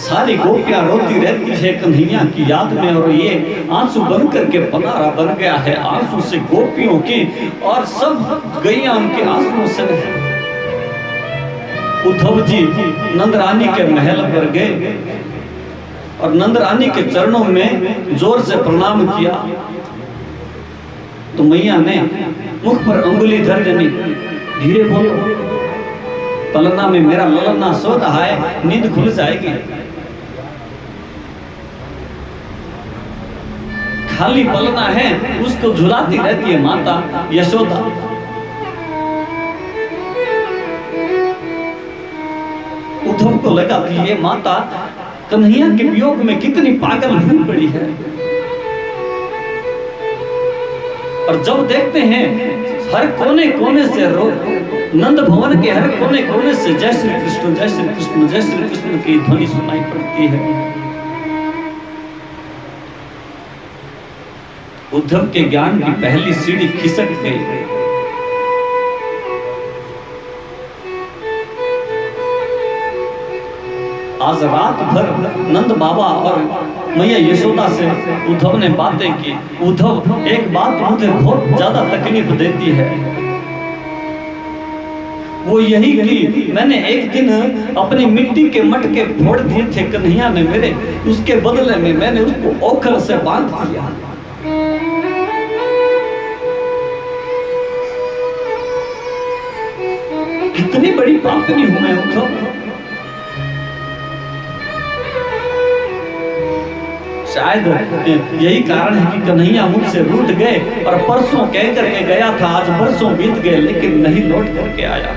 सारी गोपियां रोती रहती है कन्हैया की याद में, और ये आंसू बन करके पनारा बन गया है आंसू से गोपियों की, और सब गैया उनके आंसुओं से। उद्धव जी नंद रानी के महल पर गए और नंद रानी के चरणों में जोर से प्रणाम किया, तो मैया ने मुख पर अंगुली धर देनी, धीरे बोलो, पलना में मेरा ललना सो रहा है, नींद खुल जाएगी। खाली पलना है, उसको झुलाती रहती है माता यशोदा। उद्धव को लगा कि ये माता कन्हैया के वियोग में कितनी पागल हुई पड़ी है। और जब देखते हैं हर कोने कोने से नंद भवन के हर कोने कोने से जय श्री कृष्ण जय श्री कृष्ण जय श्री कृष्ण की ध्वनि सुनाई पड़ती है, उद्धव के ज्ञान की पहली सीढ़ी खिसक गई। आज रात भर नंद बाबा और मैया यशोदा से उद्धव ने बातें की। उद्धव, एक बात मुझे बहुत ज्यादा तकलीफ देती है, वो यही कि मैंने एक दिन अपनी मिट्टी के मटके फोड़ दिए थे कन्हैया ने मेरे, उसके बदले में मैंने उसको ओखल से बांध दिया। कितनी बड़ी पापनी हूं मैं उद्धव। शायद यही कारण है कि कन्हैया मुझसे रूठ गए, और परसों कह करके गया था, आज बरसों बीत गए लेकिन नहीं लौट करके आया।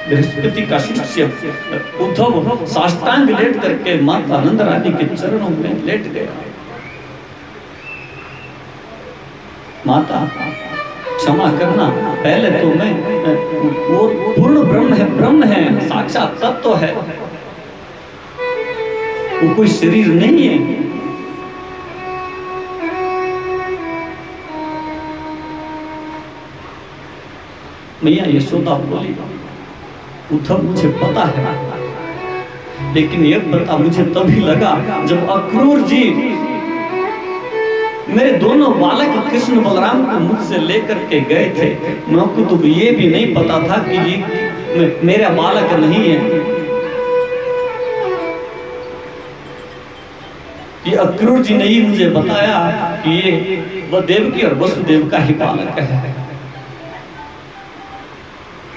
बृहस्पति का शिष्य उद्धव साष्टांग लेट करके माता नंद रानी के चरणों में लेट गया। माता क्षमा करना, पहले तो मैं, वो पूर्ण ब्रह्म है, साक्षात तत्व है, वो कोई शरीर नहीं है। मैया यशोदा बोली, उद्धव मुझे पता है, लेकिन ये पता मुझे तभी लगा जब अक्रूर जी मेरे दोनों बालक कृष्ण बलराम को मुझसे लेकर के गए थे। मुझको तो ये भी नहीं पता था कि ये मेरा बालक नहीं है, ये अक्रूर जी ने ही मुझे बताया कि ये वह देवकी और वसुदेव का ही बालक है।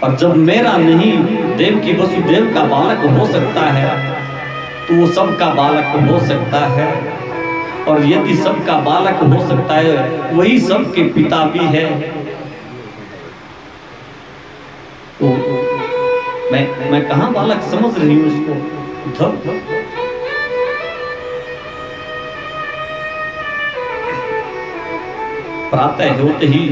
और जब मेरा नहीं देवकी वसुदेव का बालक हो सकता है, तो वो सबका बालक हो सकता है, और यदि सबका बालक हो सकता है वही सबके पिता भी है। तो मैं कहां बालक समझ रही हूं उसको उद्धव। प्रातः होते ही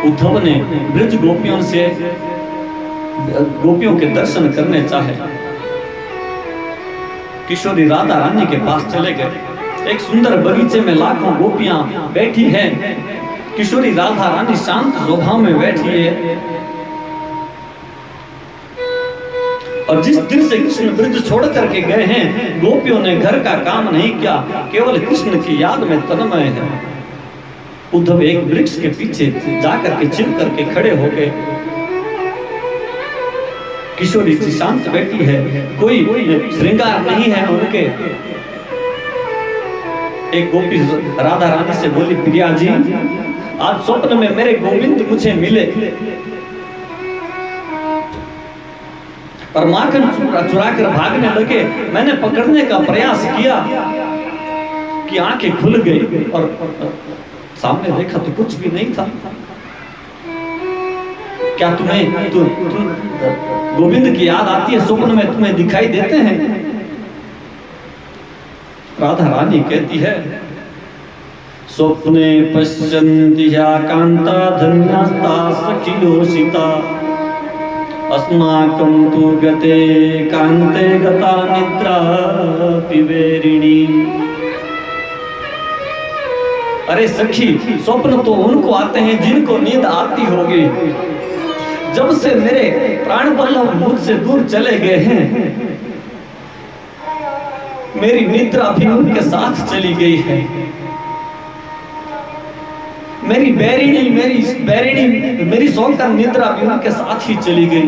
उद्धव ने ब्रज गोपियों के दर्शन करने चाहे। किशोरी राधा रानी के पास चले गए। एक सुंदर बगीचे में लाखों गोपियां बैठी हैं। किशोरी राधा रानी शांत स्वभाव में बैठी है, और जिस दिन से कृष्ण ब्रज छोड़ करके गए हैं, गोपियों ने घर का काम नहीं किया, केवल कृष्ण की याद में तन्मय है। उद्धव एक वृक्ष के पीछे जाकर के छिप करके खड़े हो गए। किशोरी जी शांत बैठी है, कोई श्रृंगार नहीं है उनके। एक गोपी राधा रानी से बोली, प्रिया जी, आज स्वप्न में मेरे गोविंद मुझे मिले और माखन चुरा कर भागने लगे। मैंने पकड़ने का प्रयास किया कि आंखें खुल गई, और सामने देखा तो कुछ भी नहीं था। क्या तुम्हें गोविंद की याद आती है? स्वप्न में तुम्हें दिखाई देते हैं? राधा रानी कहती है, स्वप्ने पश्यन्ति या कांता धन्यास्ता सखियोषिता, अस्माकं तु गते कांते गता निद्रा पिबेरिणी। अरे सखी, स्वप्न तो उनको आते हैं जिनको नींद आती होगी। जब से मेरे प्राण वल्लभ मुझसे दूर चले गए हैं, मेरी निद्रा भी उनके साथ चली गई है। मेरी बैरिणी मेरी सौकर निद्रा भी उनके साथ ही चली गई।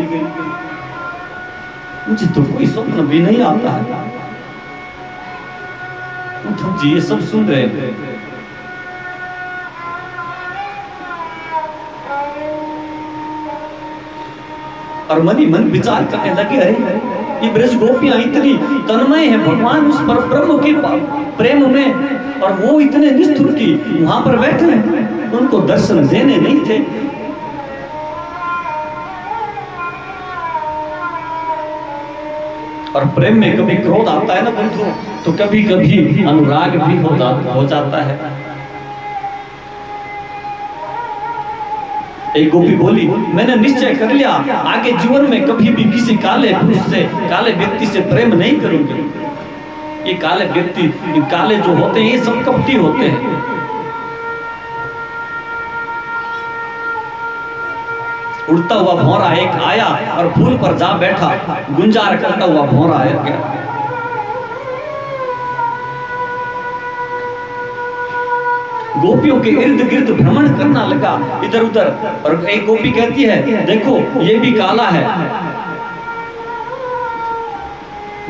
मुझे तो कोई स्वप्न भी नहीं आता है। उद्धव जी ये सब सुन रहे हैं। और मन ही मन विचार करने लगे, अरे ये ब्रज गोपियां इतनी तन्मय है भगवान उस पर ब्रह्म के प्रेम में, और वो इतने निष्ठुर की वहां पर बैठे हैं, उनको दर्शन देने नहीं थे। और प्रेम में कभी क्रोध आता है ना बंधु, तो कभी कभी अनुराग भी हो जाता है। एक गोपी बोली, मैंने निश्चय कर लिया आगे जीवन में कभी भी किसी काले पुरुष से, काले व्यक्ति से प्रेम नहीं करूंगी। ये काले व्यक्ति, काले जो होते हैं ये सब कपटी होते हैं। उड़ता हुआ भौरा एक आया और फूल पर जा बैठा, गुंजार करता हुआ भौरा आया। गोपियों के इर्द गिर्द भ्रमण करना लगा इधर उधर, और एक गोपी कहती है, देखो ये भी काला है,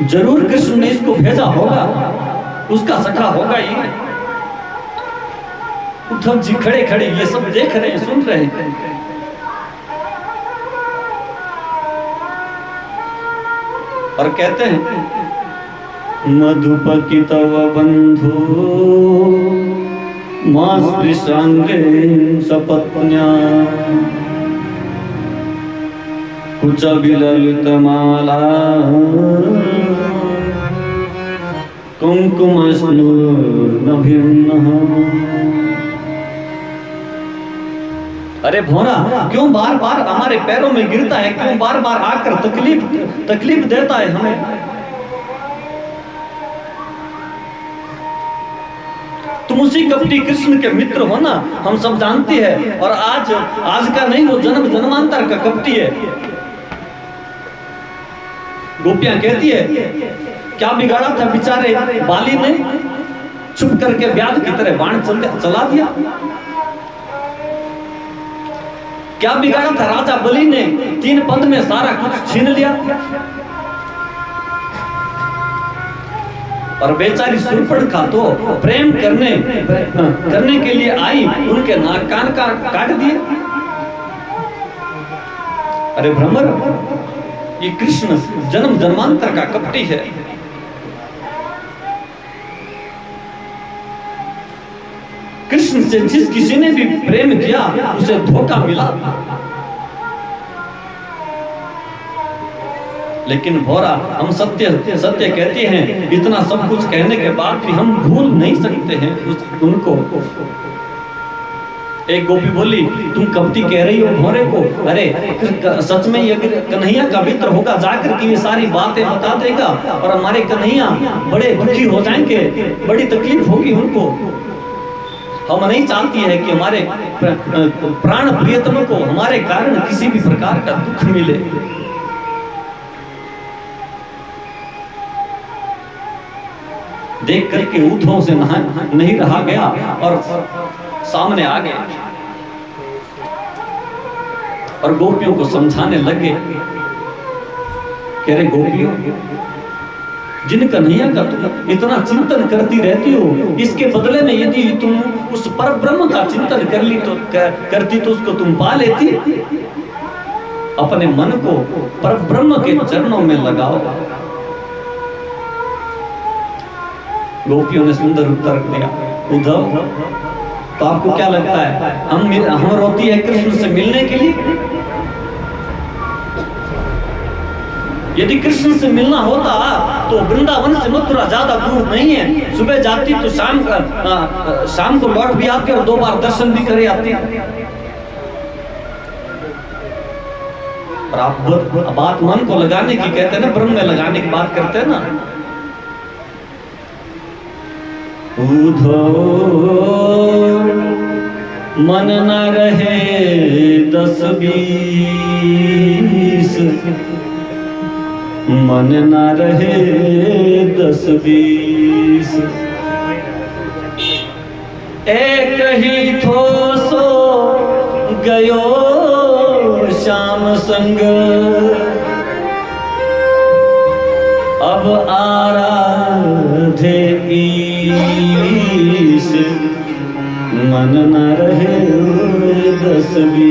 जरूर कृष्ण ने इसको भेजा होगा, उसका सखा होगा ये। उद्धव जी खड़े खड़े ये सब देख रहे हैं, सुन रहे हैं। और कहते हैं, मधुपति तव बंधु मास्पृशांगे सपत्न्या कुच विललितमाला कुंकुमस्नुर्नभिन्नः। अरे भौरा क्यों बार बार हमारे पैरों में गिरता है, क्यों बार बार आकर तकलीफ देता है हमें। तुम उसी कपटी कृष्ण के मित्र हो ना, हम सब जानते हैं, और आज का नहीं, वो जन्म जन्मांतर का कपटी है। गोपियां कहती है, क्या बिगाड़ा था बेचारे बाली ने, छुप करके व्याध की तरह बाण चला दिया। क्या बिगाड़ा था राजा बलि ने, 3 पद में सारा कुछ छीन लिया। और बेचारी शूर्पणखा तो प्रेम करने के लिए आई, उनके नाक कान काट दिए। अरे भ्रमर, ये कृष्ण जन्म जन्मांतर का कपटी है। कृष्ण से जिस किसी ने भी प्रेम किया उसे धोखा मिला। लेकिन भौरा, हम सत्य कहते हैं, इतना सब कुछ कहने के बाद भी हम भूल नहीं सकते हैं उनको। एक गोपी बोली, तुम कपटी कह रही हो भौरे को, अरे सच में ये कन्हैया का मित्र होगा, जाकर के ये सारी बातें बता देगा और हमारे कन्हैया बड़े दुखी हो जाएंगे, बड़ी तकलीफ होगी उनको। हम नहीं चाहती है कि हमारे प्राण प्रियतम को हमारे कारण किसी भी प्रकार का दुख मिले। देख करके उद्धव से नहीं रहा गया और सामने आ गए और गोपियों को समझाने लगे। कह रहे, गोपियों, जिन कन्हैया का तुम इतना चिंतन करती रहती हो, इसके बदले में यदि तुम उस पर ब्रह्म का चिंतन करती तो उसको तुम पा लेती। अपने मन को पर ब्रह्म के चरणों में लगाओ। गोपियों ने सुंदर उत्तर दिया, उद्धव, तो आपको क्या लगता है हम रोती है कृष्ण से मिलने के लिए? यदि कृष्ण से मिलना होता तो वृंदावन से मथुरा ज्यादा दूर नहीं है, सुबह जाती तो शाम को लौट भी आती और 2 बार दर्शन भी करे आती। और आप बात मन को लगाने की कहते हैं ना, ब्रह्म में लगाने की बात करते हैं ना। उधो मन न रहे 10-20, मन न रहे 10-20, एक ही थो सो गयो श्याम संग, अब आराधे ईश, मन न रहे 10-20।